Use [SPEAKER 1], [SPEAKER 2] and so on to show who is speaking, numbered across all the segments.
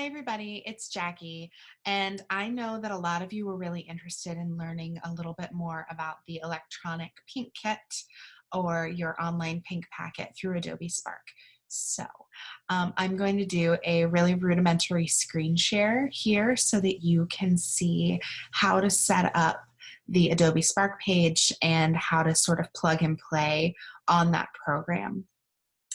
[SPEAKER 1] Hi, everybody. It's Jackie. And I know that a lot of you were really interested in learning a little bit more about the electronic pink kit or your online pink packet through Adobe Spark. So I'm going to do a really rudimentary screen share here so that you can see how to set up the Adobe Spark page and how to sort of plug and play on that program.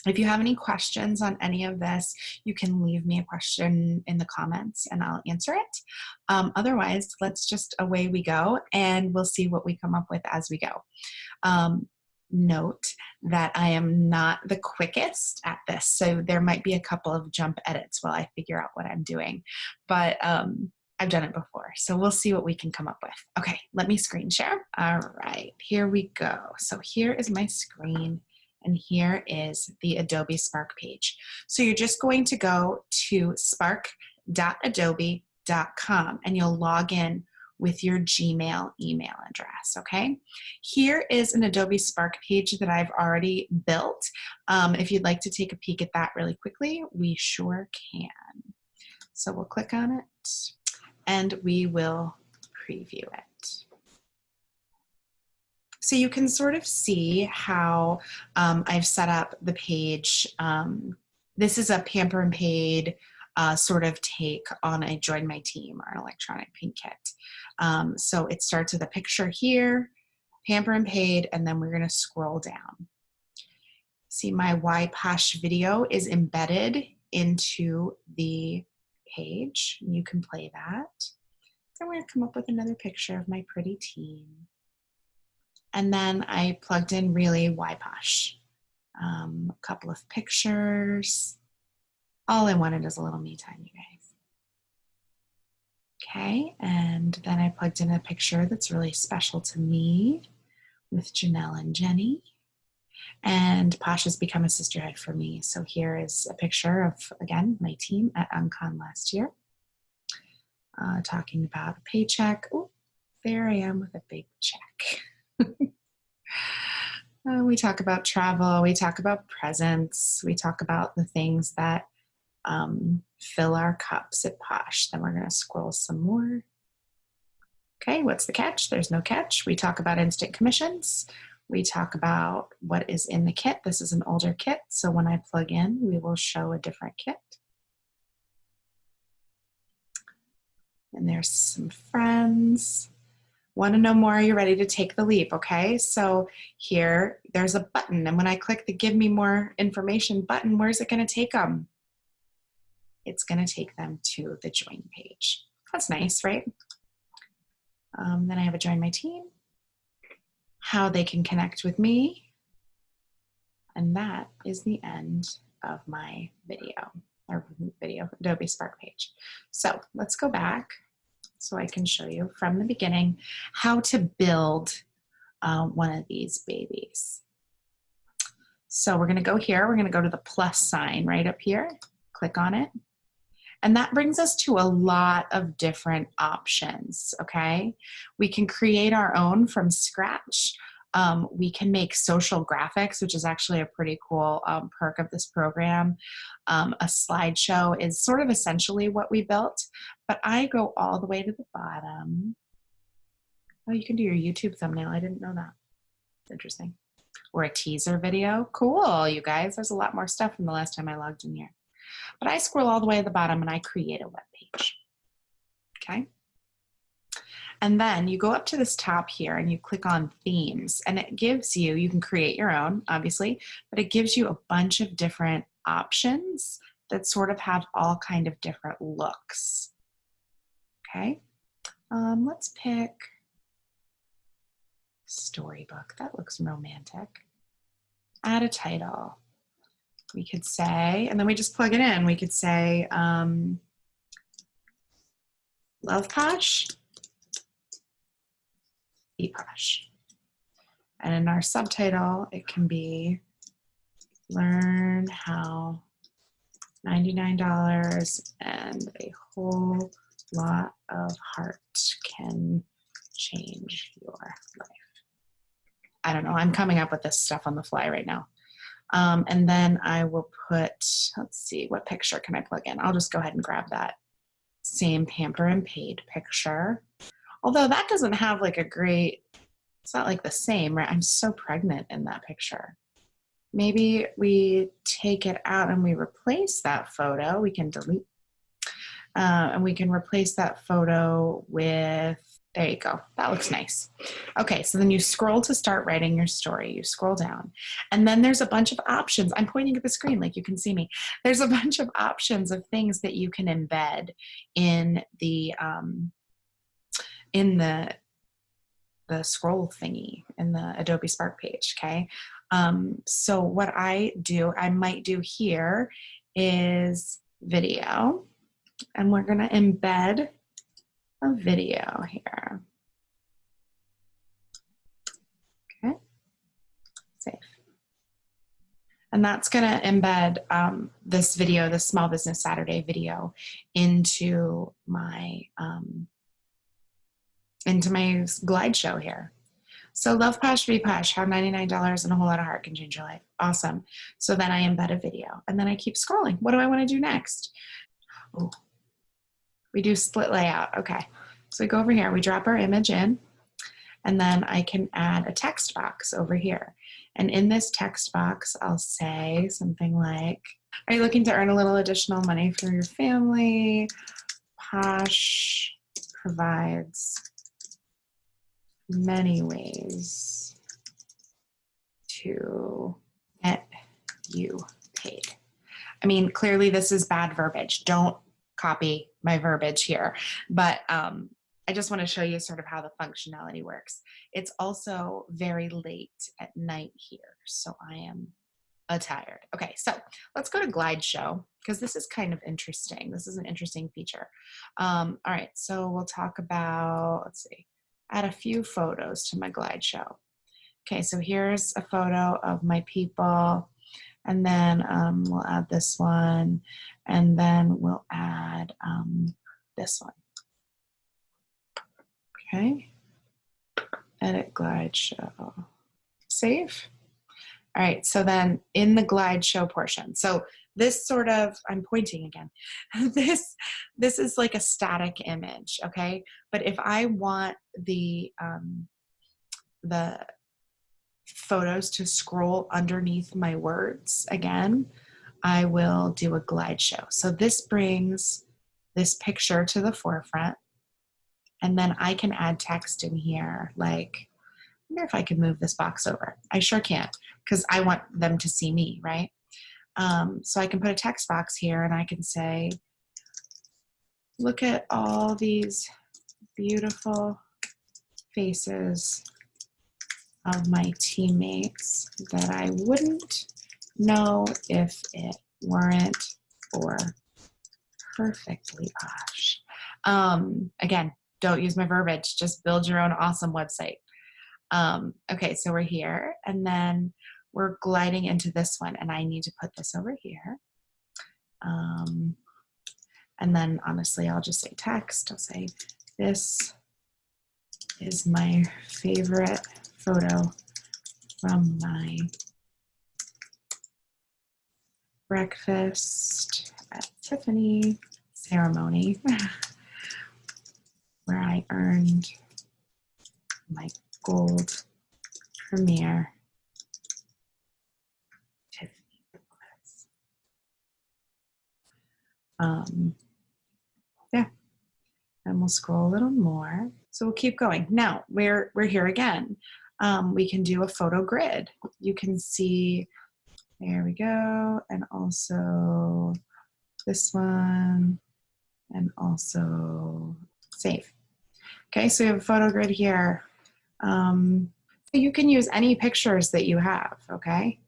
[SPEAKER 1] If you have any questions on any of this, you can leave me a question in the comments and I'll answer it. Otherwise, let's just away we go and we'll see what we come up with as we go. Note that I am not the quickest at this, so there might be a couple of jump edits while I figure out what I'm doing, but I've done it before, so we'll see what we can come up with. Okay, let me screen share. All right, here we go. So here is my screen. And here is the Adobe Spark page. So you're just going to go to spark.adobe.com and you'll log in with your Gmail email address, okay? Here is an Adobe Spark page that I've already built. If you'd like to take a peek at that really quickly, we sure can. So we'll click on it and we will preview it. So you can sort of see how I've set up the page. This is a Pamper and Paid sort of take on a Join My Team or an electronic pink kit. So it starts with a picture here, Pamper and Paid, and then we're going to scroll down. See, my YPosh video is embedded into the page. You can play that. Then we're going to come up with another picture of my pretty team. And then I plugged in really YPosh. A couple of pictures. All I wanted is a little me time, you guys. Okay, and then I plugged in a picture that's really special to me with Janelle and Jenny. And Posh has become a sisterhood for me. So here is a picture of, again, my team at UnCon last year. Talking about a paycheck. Oh, there I am with a big check. We talk about travel, we talk about presents, we talk about the things that fill our cups at Posh. Then we're going to scroll some more. Okay, what's the catch? There's no catch. We talk about instant commissions. We talk about what is in the kit. This is an older kit, so when I plug in, we will show a different kit. And there's some friends. Want to know more? Are you ready to take the leap? Okay, so here there's a button, and when I click the Give Me More Information button, where's it going to take them? It's going to take them to the Join page. That's nice, right? Then I have a Join My Team, how they can connect with me, and that is the end of my video, or Adobe Spark page. So let's go back so I can show you from the beginning how to build one of these babies. So we're going to go here. We're going to go to the plus sign right up here. Click on it. And that brings us to a lot of different options, okay? We can create our own from scratch. We can make social graphics, which is actually a pretty cool perk of this program. A slideshow is sort of essentially what we built, but I go all the way to the bottom. Oh, you can do your YouTube thumbnail. I didn't know that. Interesting. Or a teaser video. Cool, you guys. There's a lot more stuff from the last time I logged in here. But I scroll all the way to the bottom and I create a web page. Okay? And then you go up to this top here and you click on themes, and it gives you, you can create your own, obviously, but it gives you a bunch of different options that sort of have all kind of different looks. Okay, let's pick storybook. That looks romantic. Add a title. We could say, and then we just plug it in. We could say, Love Posh. Posh. And in our subtitle, it can be Learn How $99 and a whole lot of heart can change your life. I don't know. I'm coming up with this stuff on the fly right now. And then I will put, let's see, what picture can I plug in? I'll just go ahead and grab that same Pamper and Paid picture. Although that doesn't have like a great, it's not like the same, right? I'm so pregnant in that picture. Maybe we take it out and we replace that photo. We can delete, and we can replace that photo with, there you go. That looks nice. Okay, so then you scroll to start writing your story. You scroll down, and then there's a bunch of options. I'm pointing at the screen like you can see me. There's a bunch of options of things that you can embed in the scroll thingy in the Adobe Spark page, okay? So what I might do here is video, and we're gonna embed a video here. Okay, save. And that's gonna embed this video, the Small Business Saturday video, into my glide show here. So love Posh Be Posh, how $99 and a whole lot of heart can change your life. Awesome. So then I embed a video, and then I keep scrolling. What do I want to do next? Oh, we do split layout. Okay. So we go over here, we drop our image in, and then I can add a text box over here. And in this text box, I'll say something like, are you looking to earn a little additional money for your family? Posh provides many ways to get you paid. I mean, clearly this is bad verbiage. Don't copy my verbiage here, but I just want to show you sort of how the functionality works. It's also very late at night here, so I am tired. Okay, so let's go to Glide Show, because this is kind of interesting. This is an interesting feature. All right, so we'll talk about, let's see, add a few photos to my Glide Show. Okay, so here's a photo of my people, and then we'll add this one, and then we'll add this one. Okay, edit Glide Show, save. All right, so then in the Glide Show portion, so this sort of, I'm pointing again, this is like a static image, okay? But if I want the photos to scroll underneath my words again, I will do a Glide Show. So this brings this picture to the forefront, and then I can add text in here, like, I wonder if I can move this box over. I sure can't, because I want them to see me, right? So I can put a text box here, and I can say, look at all these beautiful faces of my teammates that I wouldn't know if it weren't for Perfectly Posh. Again, don't use my verbiage, just build your own awesome website. Okay, so we're here, and then we're gliding into this one, and I need to put this over here. And then honestly, I'll just say text. I'll say, this is my favorite photo from my breakfast at Tiffany ceremony where I earned my gold premier Tiffany. Yeah, and we'll scroll a little more. So we'll keep going. Now we're here again. We can do a photo grid. You can see, there we go, and also this one, and also save. Okay, so we have a photo grid here. So you can use any pictures that you have, okay?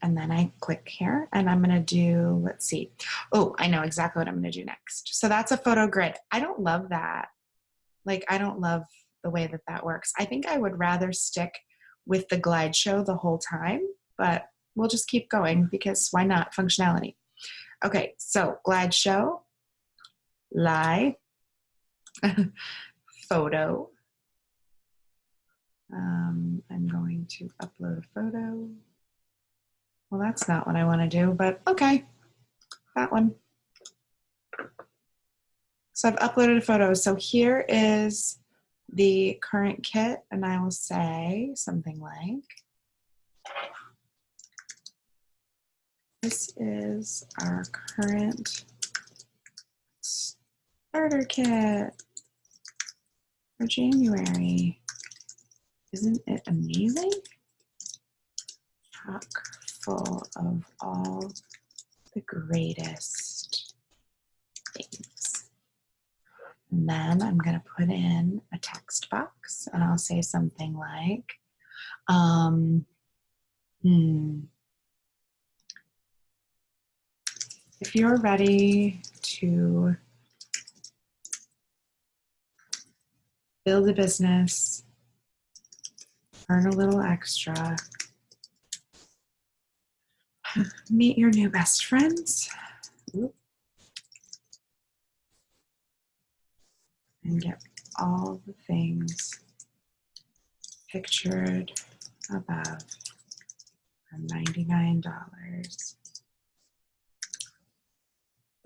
[SPEAKER 1] And then I click here, and I'm gonna do, let's see. Oh, I know exactly what I'm gonna do next. So that's a photo grid. I don't love that. Like, I don't love the way that that works. I think I would rather stick with the Glide Show the whole time, but we'll just keep going because why not? Functionality. Okay, so Glide Show, lie, photo, I'm going to upload a photo. Well, that's not what I want to do, but okay, that one. So I've uploaded a photo. So here is the current kit, and I will say something like, this is our current starter kit for January. Isn't it amazing? Chock full of all the greatest things. And then I'm going to put in a text box, and I'll say something like, if you're ready to build a business, earn a little extra, meet your new best friends, and get all the things pictured above for $99.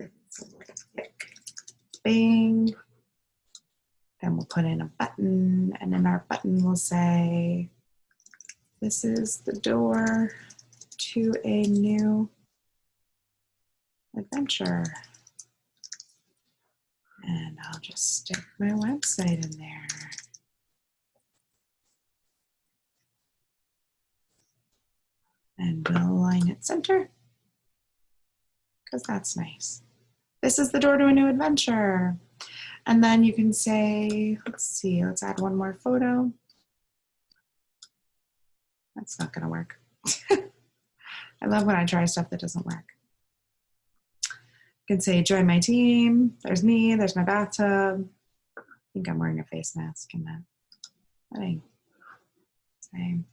[SPEAKER 1] It's a thick thing. Then we'll put in a button, and in our button we'll say, this is the door to a new adventure. And I'll just stick my website in there. And we'll align it center, because that's nice. This is the door to a new adventure. And then you can say, let's see, let's add one more photo. That's not gonna work. I love when I try stuff that doesn't work. You can say, join my team. There's me, there's my bathtub. I think I'm wearing a face mask in that. I think. Same.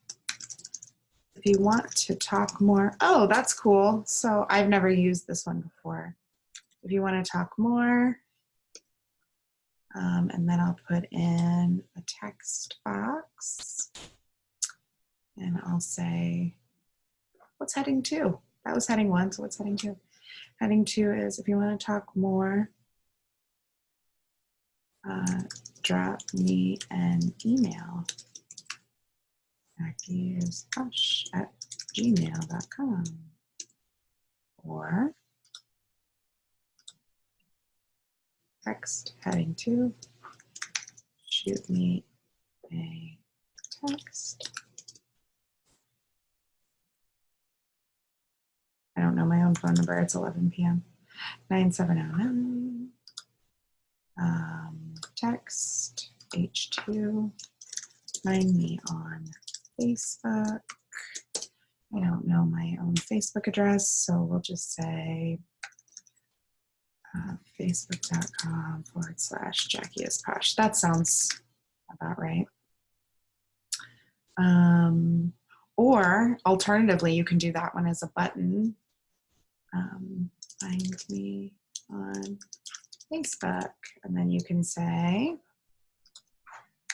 [SPEAKER 1] If you want to talk more, oh, that's cool. So I've never used this one before. If you want to talk more, and then I'll put in a text box, and I'll say, what's heading 2? That was heading 1, so what's heading 2? Heading 2 is, if you want to talk more, drop me an email. JackieIsPush@gmail.com. Or text heading 2, shoot me a text. I don't know my own phone number. It's 11 p.m. 9709. Text H2. Find me on Facebook. I don't know my own Facebook address, so we'll just say facebook.com/JackieIsPush. That sounds about right. Or alternatively, you can do that one as a button. Find me on Facebook, and then you can say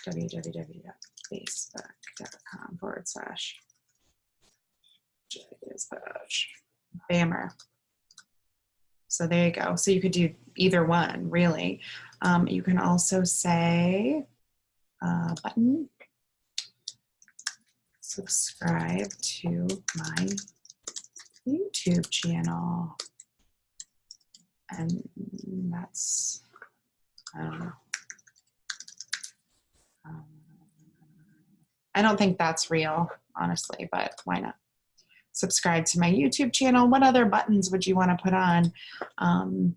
[SPEAKER 1] www.facebook.com/JackieIsPush. Bammer. So there you go. So you could do either one, really. You can also say button, subscribe to my YouTube channel. And that's, I don't know. I don't think that's real, honestly, but why not? Subscribe to my YouTube channel. What other buttons would you want to put on? And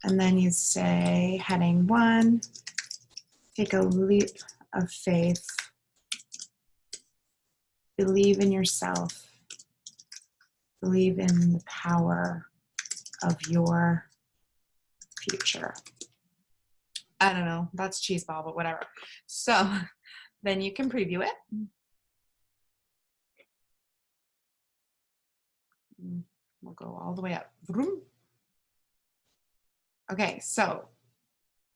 [SPEAKER 1] then you say heading 1, take a leap of faith. Believe in yourself. Believe in the power of your future. I don't know, that's cheeseball, but whatever. So then you can preview it. We'll go all the way up. Okay, so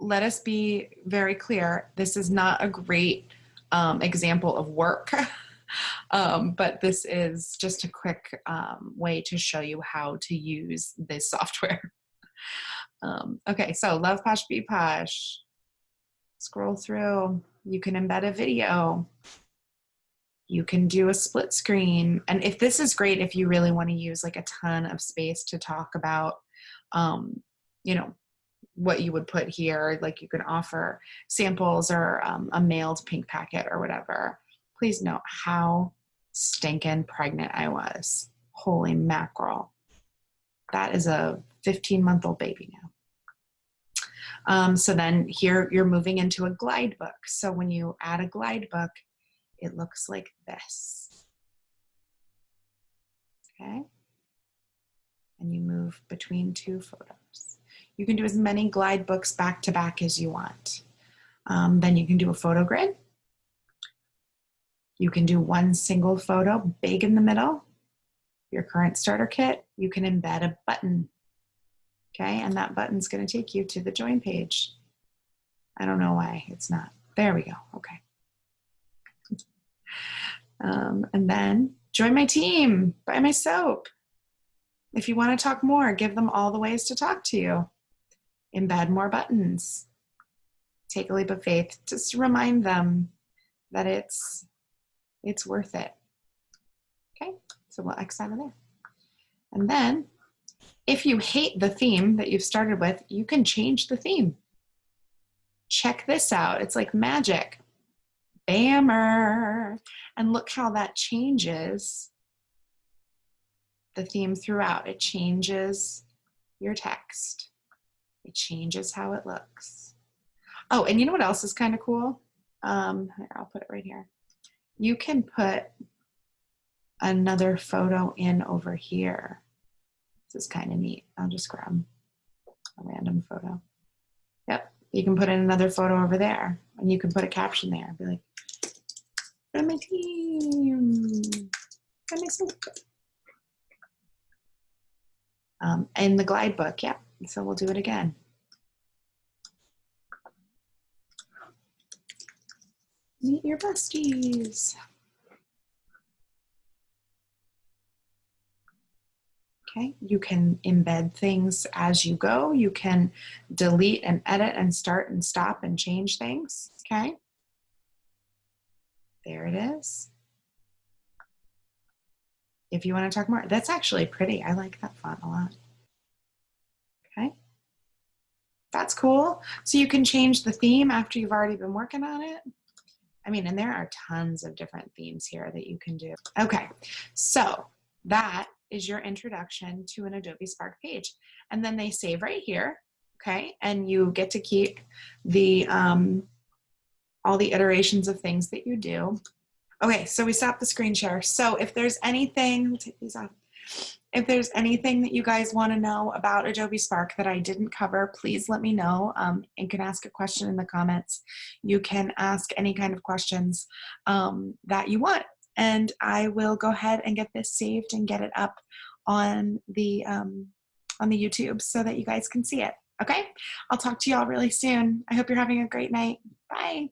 [SPEAKER 1] let us be very clear. This is not a great example of work. But this is just a quick way to show you how to use this software. Okay, so Love Posh Be Posh. Scroll through. You can embed a video. You can do a split screen. And if this is great, if you really want to use like a ton of space to talk about, you know, what you would put here, like you can offer samples or a mailed pink packet or whatever. Please note how stinking pregnant I was. Holy mackerel. That is a 15-month-old baby now. So then here you're moving into a glide book. So when you add a glide book, it looks like this. Okay. And you move between two photos. You can do as many glide books back to back as you want. Then you can do a photo grid. You can do one single photo, big in the middle. Your current starter kit, you can embed a button. Okay, and that button's going to take you to the join page. I don't know why it's not. There we go. Okay. And then join my team, buy my soap. If you want to talk more, give them all the ways to talk to you. Embed more buttons. Take a leap of faith. Just remind them that it's worth it. Okay, so we'll X out of there. And then if you hate the theme that you've started with, you can change the theme. Check this out. It's like magic. Bammer. And look how that changes the theme throughout. It changes your text. It changes how it looks. Oh, and you know what else is kind of cool? Here, I'll put it right here. You can put another photo in over here. This is kind of neat. I'll just grab a random photo. Yep, you can put in another photo over there, and you can put a caption there. Be like, "I'm my team. I'm my soap." In the glide book, yeah. So we'll do it again. Meet your besties. Okay, you can embed things as you go. You can delete and edit and start and stop and change things. Okay, there it is. If you want to talk more, that's actually pretty. I like that font a lot. Okay, that's cool. So you can change the theme after you've already been working on it. I mean, and there are tons of different themes here that you can do. Okay, so that is your introduction to an Adobe Spark page. And then they save right here, okay? And you get to keep the all the iterations of things that you do. Okay, so we stopped the screen share. So if there's anything, we'll take these off. If there's anything that you guys want to know about Adobe Spark that I didn't cover, please let me know. You can ask a question in the comments. You can ask any kind of questions that you want, and I will go ahead and get this saved and get it up on the YouTube so that you guys can see it. Okay, I'll talk to you all really soon. I hope you're having a great night. Bye.